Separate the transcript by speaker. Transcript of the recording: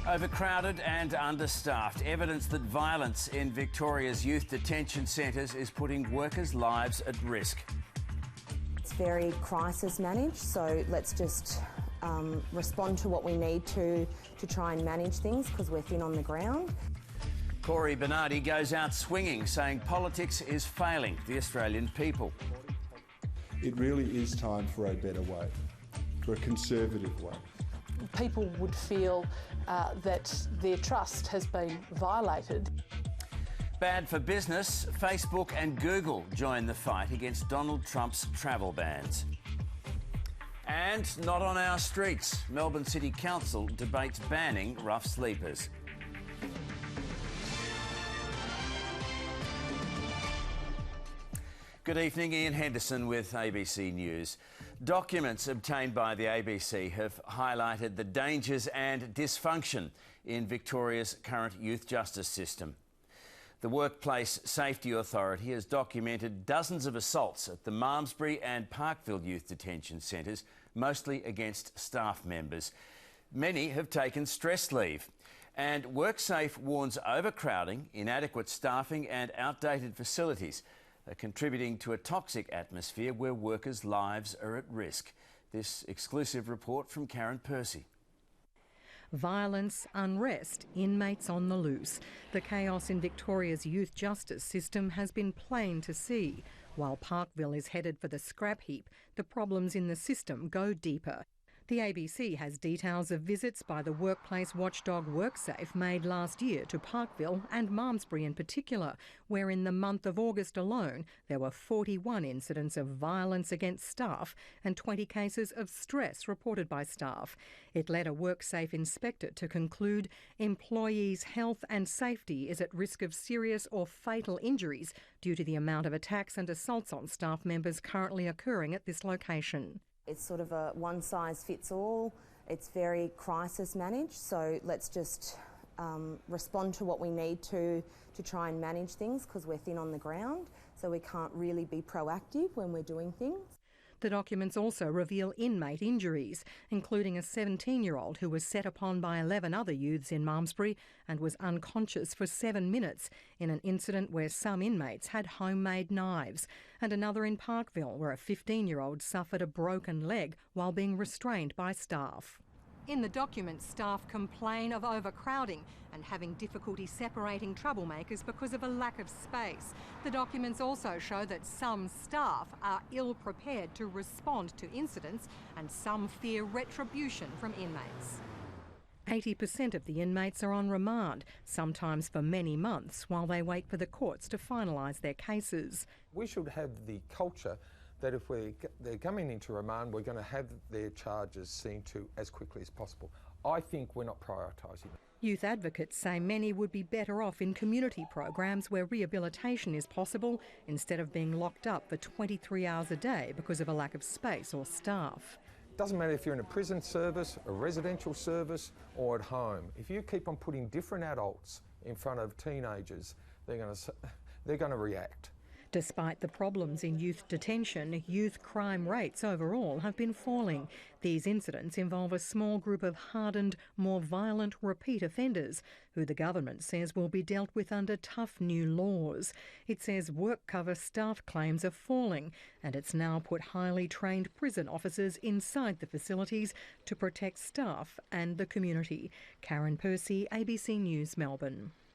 Speaker 1: Overcrowded and understaffed. Evidence that violence in Victoria's youth detention centres is putting workers' lives at risk.
Speaker 2: It's very crisis managed, so let's just respond to what we need to try and manage things because we're thin on the ground.
Speaker 1: Corey Bernardi goes out swinging, saying politics is failing the Australian people.
Speaker 3: It really is time for a better way, for a conservative way.
Speaker 4: People would feel that their trust has been violated.
Speaker 1: Bad for business, Facebook and Google join the fight against Donald Trump's travel bans. And not on our streets. Melbourne City Council debates banning rough sleepers. Good evening, Ian Henderson with ABC News. Documents obtained by the ABC have highlighted the dangers and dysfunction in Victoria's current youth justice system. The Workplace Safety Authority has documented dozens of assaults at the Malmsbury and Parkville youth detention centres, mostly against staff members. Many have taken stress leave. And WorkSafe warns overcrowding, inadequate staffing and outdated facilities are contributing to a toxic atmosphere where workers' lives are at risk. This exclusive report from Karen Percy.
Speaker 5: Violence, unrest, inmates on the loose. The chaos in Victoria's youth justice system has been plain to see. While Parkville is headed for the scrap heap, the problems in the system go deeper. The ABC has details of visits by the workplace watchdog WorkSafe made last year to Parkville and Malmsbury in particular, where in the month of August alone there were 41 incidents of violence against staff and 20 cases of stress reported by staff. It led a WorkSafe inspector to conclude employees' health and safety is at risk of serious or fatal injuries due to the amount of attacks and assaults on staff members currently occurring at this location.
Speaker 2: It's sort of a one-size-fits-all. It's very crisis managed, so let's just respond to what we need to try and manage things because we're thin on the ground, so we can't really be proactive when we're doing things.
Speaker 5: The documents also reveal inmate injuries, including a 17-year-old who was set upon by 11 other youths in Malmsbury and was unconscious for 7 minutes in an incident where some inmates had homemade knives, and another in Parkville where a 15-year-old suffered a broken leg while being restrained by staff. In the documents, staff complain of overcrowding and having difficulty separating troublemakers because of a lack of space. The documents also show that some staff are ill-prepared to respond to incidents and some fear retribution from inmates. 80% of the inmates are on remand, sometimes for many months, while they wait for the courts to finalise their cases.
Speaker 6: We should have the culture that if they're coming into remand, we're going to have their charges seen to as quickly as possible. I think we're not prioritising it.
Speaker 5: Youth advocates say many would be better off in community programs where rehabilitation is possible instead of being locked up for 23 hours a day because of a lack of space or staff.
Speaker 6: Doesn't matter if you're in a prison service, a residential service or at home. If you keep on putting different adults in front of teenagers, they're going to react.
Speaker 5: Despite the problems in youth detention, youth crime rates overall have been falling. These incidents involve a small group of hardened, more violent repeat offenders who the government says will be dealt with under tough new laws. It says work cover staff claims are falling and it's now put highly trained prison officers inside the facilities to protect staff and the community. Karen Percy, ABC News, Melbourne.